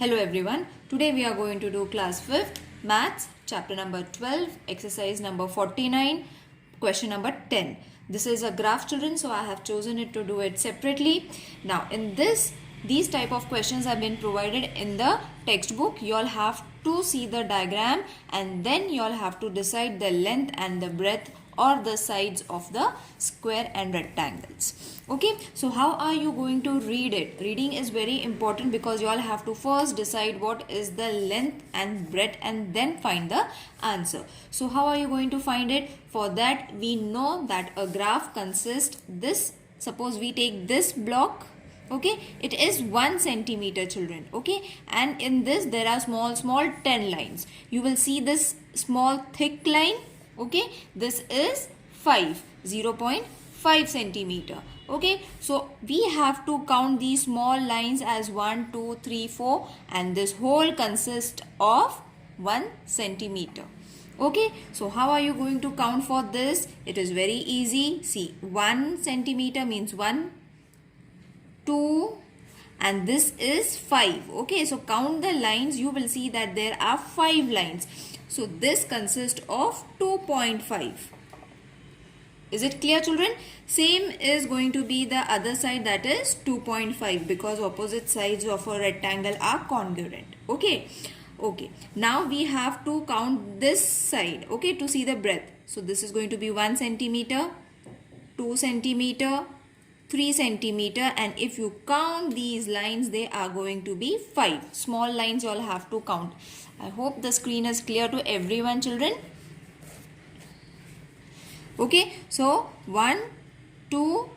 Hello everyone. Today we are going to do class 5th maths chapter number 12 exercise number 49 question number 10. This is a graph children, so I have chosen it to do it separately. Now in these type of questions have been provided in the textbook. You all have to see the diagram and then you all have to decide the length and the breadth or the sides of the square and rectangles. Okay, so how are you going to read it? Reading is very important because you all have to first decide what is the length and breadth and then find the answer. So how are you going to find it? For that we know that a graph consists this. Suppose we take this block. Okay, it is 1 centimeter children. Okay, and in this there are small 10 lines. You will see this small thick line. Okay, this is 0.5 centimeter. Okay, so we have to count these small lines as 1, 2, 3, 4 and this whole consists of 1 centimeter. Okay, so how are you going to count for this? It is very easy. See, 1 centimeter means 1, 2 and this is 5. Okay, so count the lines. You will see that there are 5 lines. So this consists of 2.5. Is it clear children? Same is going to be the other side, that is 2.5, because opposite sides of a rectangle are congruent. Okay. Okay. Now we have to count this side. Okay, to see the breadth. So this is going to be 1 centimeter, 2 centimeter, 3 centimeter, and if you count these lines they are going to be 5. Small lines you all have to count. I hope the screen is clear to everyone children. Okay, so 1, 2,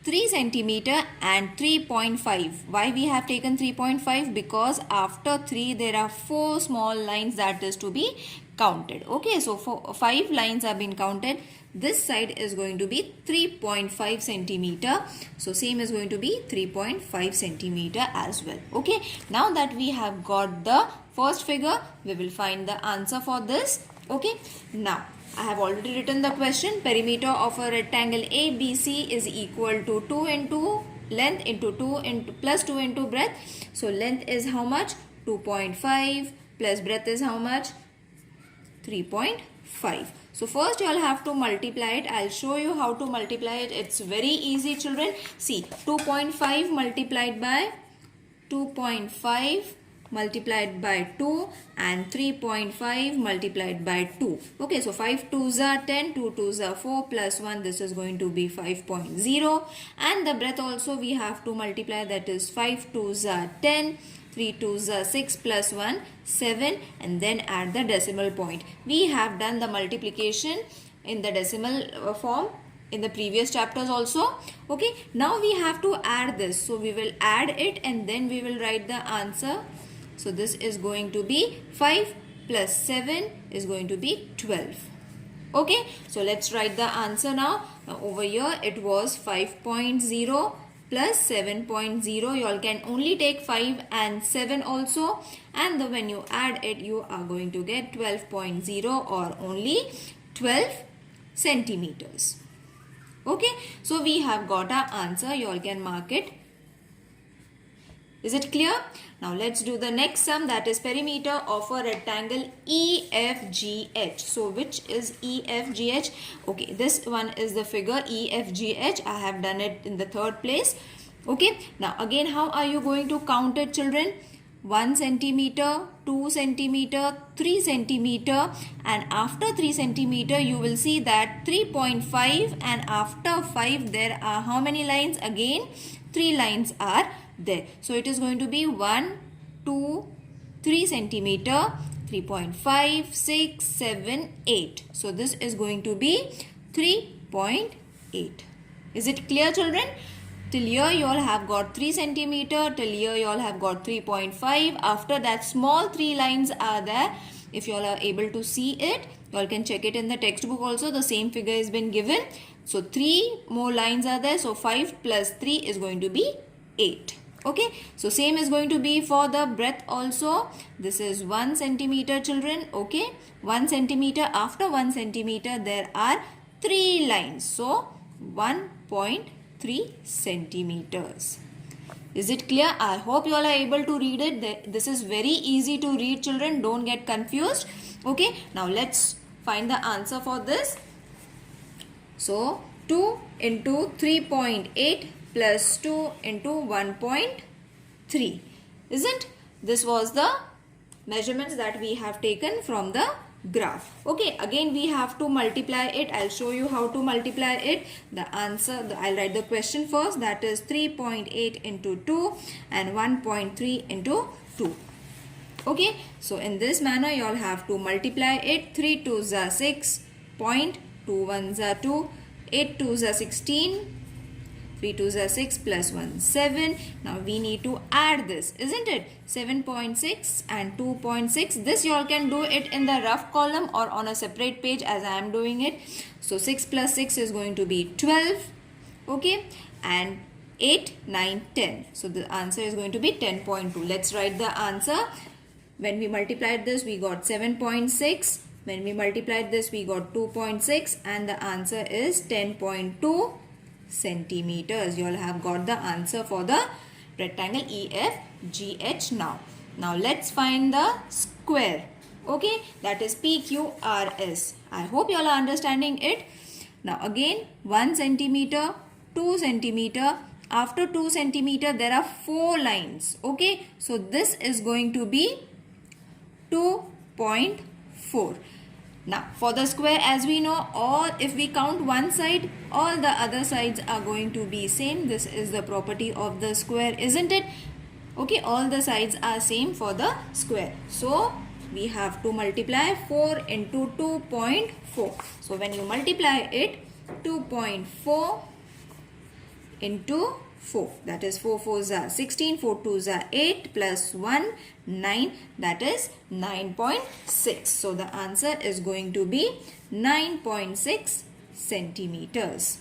3 centimeter and 3.5. Why we have taken 3.5? Because after 3 there are 4 small lines that is to be counted. Okay, so 5 lines have been counted. This side is going to be 3.5 centimeter. So same is going to be 3.5 centimeter as well. Okay, now that we have got the first figure, we will find the answer for this. Okay, now I have already written the question. Perimeter of a rectangle ABC is equal to 2 into length into 2 into plus 2 into breadth. So length is how much? 2.5 plus breadth is how much? 3.5. So first you all have to multiply it. I'll show you how to multiply it. It's very easy children. See, 2.5 multiplied by 2.5 multiplied by 2 and 3.5 multiplied by 2. Okay, so 5 2s are 10, 2 2s are 4 plus 1, this is going to be 5.0, and the breadth also we have to multiply, that is 5 2s are 10, 3 2s are 6 plus 1 7, and then add the decimal point. We have done the multiplication in the decimal form in the previous chapters also. Okay, now we have to add this, so we will add it and then we will write the answer. So this is going to be 5 plus 7 is going to be 12. Okay, so let's write the answer now. Now over here it was 5.0 plus 7.0. You all can only take 5 and 7 also, and when you add it you are going to get 12.0 or only 12 centimeters. Okay, so we have got our answer. You all can mark it. Is it clear? Now let's do the next sum, that is perimeter of a rectangle EFGH. So which is EFGH? Okay, this one is the figure EFGH. I have done it in the third place. Okay, now again how are you going to count it children? 1 centimeter, 2 centimeter, 3 centimeter, and after 3 centimeter you will see that 3.5, and after 5 there are how many lines? Again 3 lines are there. So it is going to be 1, 2, 3 centimeter, 3.5, 6, 7, 8. So this is going to be 3.8. Is it clear children? Till here you all have got 3 centimeter, till here you all have got 3.5. After that small 3 lines are there. If you all are able to see it, you all can check it in the textbook also. The same figure has been given. So 3 more lines are there. So 5 plus 3 is going to be 8. Okay, so same is going to be for the breadth also. This is 1 centimeter children. Okay, 1 centimeter. After 1 centimeter there are 3 lines. So 1.3 centimeters. Is it clear? I hope you all are able to read it. This is very easy to read, children. Don't get confused. Okay, now let's find the answer for this. So 2 into 3.8 plus 2 into 1.3. Isn't? This was the measurements that we have taken from the graph. Okay, again we have to multiply it. I'll show you how to multiply it. The answer, I'll write the question first. That is 3.8 into 2 and 1.3 into 2. Okay, so in this manner you all have to multiply it. 3 2s are 6, 2 1s are 2, 8 2s are 16, 3 2s are 6 plus 1 7. Now we need to add this, isn't it? 7.6 and 2.6. This you all can do it in the rough column or on a separate page as I am doing it. So 6 plus 6 is going to be 12. Okay, and 8, 9, 10. So the answer is going to be 10.2. Let's write the answer. When we multiplied this, we got 7.6. When we multiplied this, we got 2.6, and the answer is 10.2 centimeters. You all have got the answer for the rectangle EFGH now. Now let's find the square. Okay, that is PQRS. I hope you all are understanding it. Now again, 1 centimeter, 2 centimeter. After 2 centimeter, there are 4 lines. Okay, so this is going to be 2.4. Now for the square, as we know, all if we count one side, all the other sides are going to be same. This is the property of the square, isn't it? Okay, all the sides are same for the square. So we have to multiply 4 into 2.4. So when you multiply it, 2.4 into 4, that is 4 4s are 16, 4 2s are 8 plus 1 9, that is 9.6. So the answer is going to be 9.6 centimeters.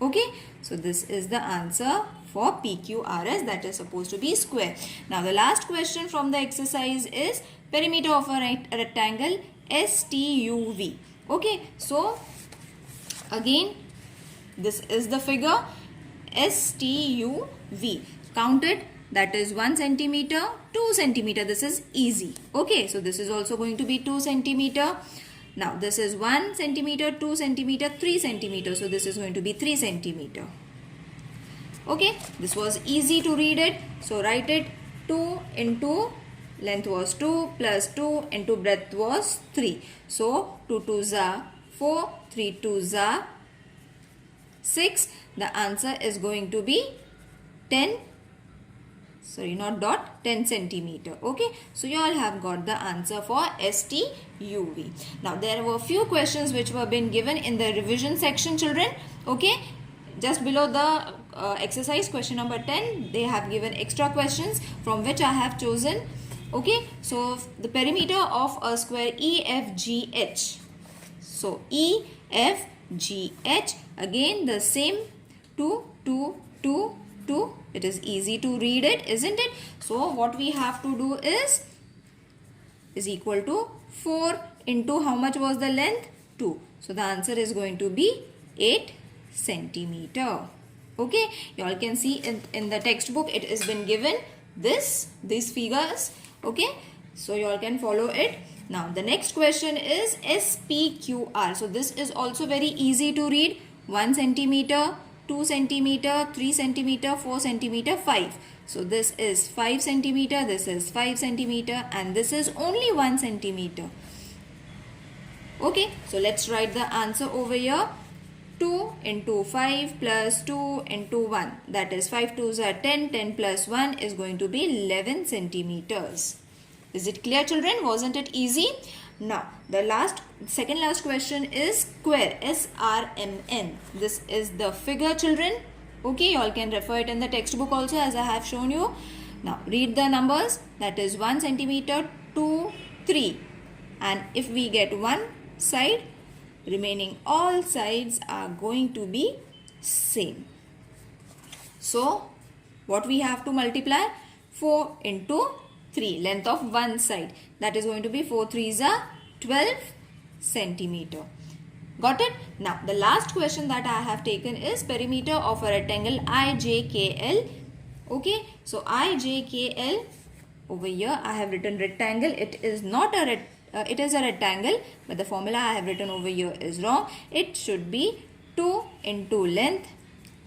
Okay, so this is the answer for PQRS, that is supposed to be square. Now the last question from the exercise is perimeter of a rectangle STUV. Okay, so again this is the figure STUV. Count it, that is 1 centimeter, 2 centimeter. This is easy. Okay, so this is also going to be 2 centimeter. Now this is 1 centimeter, 2 centimeter, 3 centimeter. So this is going to be 3 centimeter. Okay, this was easy to read it. So write it, 2 into length was 2 plus 2 into breadth was 3. So 2 2s are 4, 3 2s are 6. The answer is going to be 10 centimeter. Okay, so you all have got the answer for STUV. Now there were few questions which were been given in the revision section, children. Okay, just below the exercise question number 10, they have given extra questions from which I have chosen. Okay, so the perimeter of a square EFGH. So EFGH, again the same 2 2 2 2. It is easy to read it, isn't it? So what we have to do is equal to 4 into how much was the length? 2. So the answer is going to be 8 centimeter. Okay, you all can see in the textbook it has been given these figures. Okay, so you all can follow it. Now the next question is SPQR. So this is also very easy to read. 1 centimeter, 2 centimeter, 3 centimeter, 4 centimeter, 5. So this is 5 centimeter, this is 5 centimeter, and this is only 1 centimeter. Okay, so let's write the answer over here. 2 into 5 plus 2 into 1. That is 5 2s are 10. 10 plus 1 is going to be 11 centimeters. Is it clear, children? Wasn't it easy? Now, the second last question is square, SRMN. This is the figure, children. Okay, you all can refer it in the textbook also as I have shown you. Now, read the numbers. That is 1 centimeter, 2, 3. And if we get one side, remaining all sides are going to be same. So, what we have to multiply? 4 into 3, length of one side. That is going to be 4 3s are 12 centimeter. Got it? Now, the last question that I have taken is perimeter of a rectangle IJKL. Okay, so I, J, K, L. Over here I have written rectangle. It is not a it is a rectangle, but the formula I have written over here is wrong. It should be 2 into length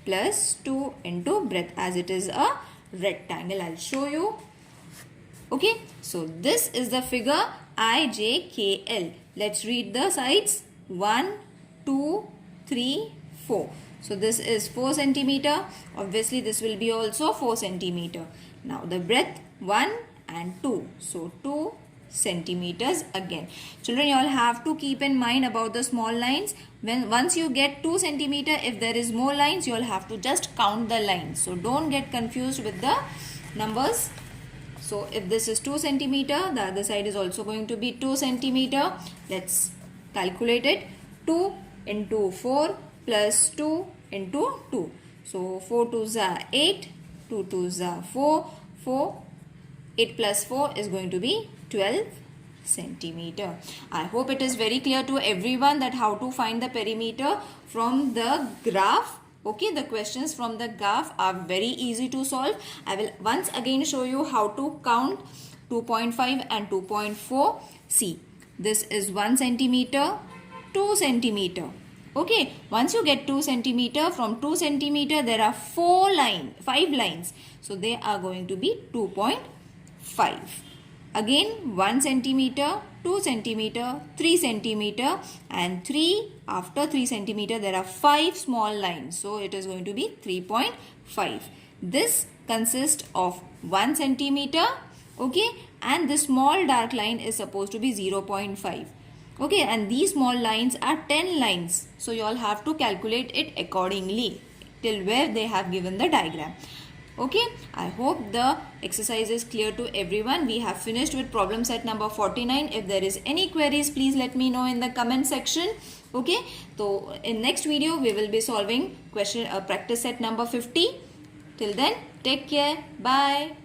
plus 2 into breadth, as it is a rectangle. I'll show you. Okay, so this is the figure IJKL. Let's read the sides. 1, 2, 3, 4. So this is 4 centimeter. Obviously this will be also 4 centimeter. Now the breadth 1 and 2. So 2 centimeters again. Children, you all have to keep in mind about the small lines. Once you get 2 centimeter, if there is more lines, you all have to just count the lines. So don't get confused with the numbers. So if this is 2 centimeter, the other side is also going to be 2 centimeter. Let's calculate it. 2 into 4 plus 2 into 2. So 4 2s are 8, 2 2s are 4, 4, 8 plus 4 is going to be 12 centimeter. I hope it is very clear to everyone that how to find the perimeter from the graph. Okay, the questions from the graph are very easy to solve. I will once again show you how to count 2.5 and 2.4. See, this is 1 centimeter, 2 centimeter. Okay, once you get 2 centimeter, from 2 centimeter there are 5 lines. So they are going to be 2.5. Again 1 centimeter, 2 centimeter, 3 centimeter, and 3 after 3 centimeter there are 5 small lines. So it is going to be 3.5. This consists of 1 centimeter. Okay, and the small dark line is supposed to be 0.5. Okay, and these small lines are 10 lines. So you all have to calculate it accordingly till where they have given the diagram. Okay, I hope the exercise is clear to everyone. We have finished with problem set number 49. If there is any queries, please let me know in the comment section. Okay, so in next video we will be solving question practice set number 50. Till then, take care. Bye.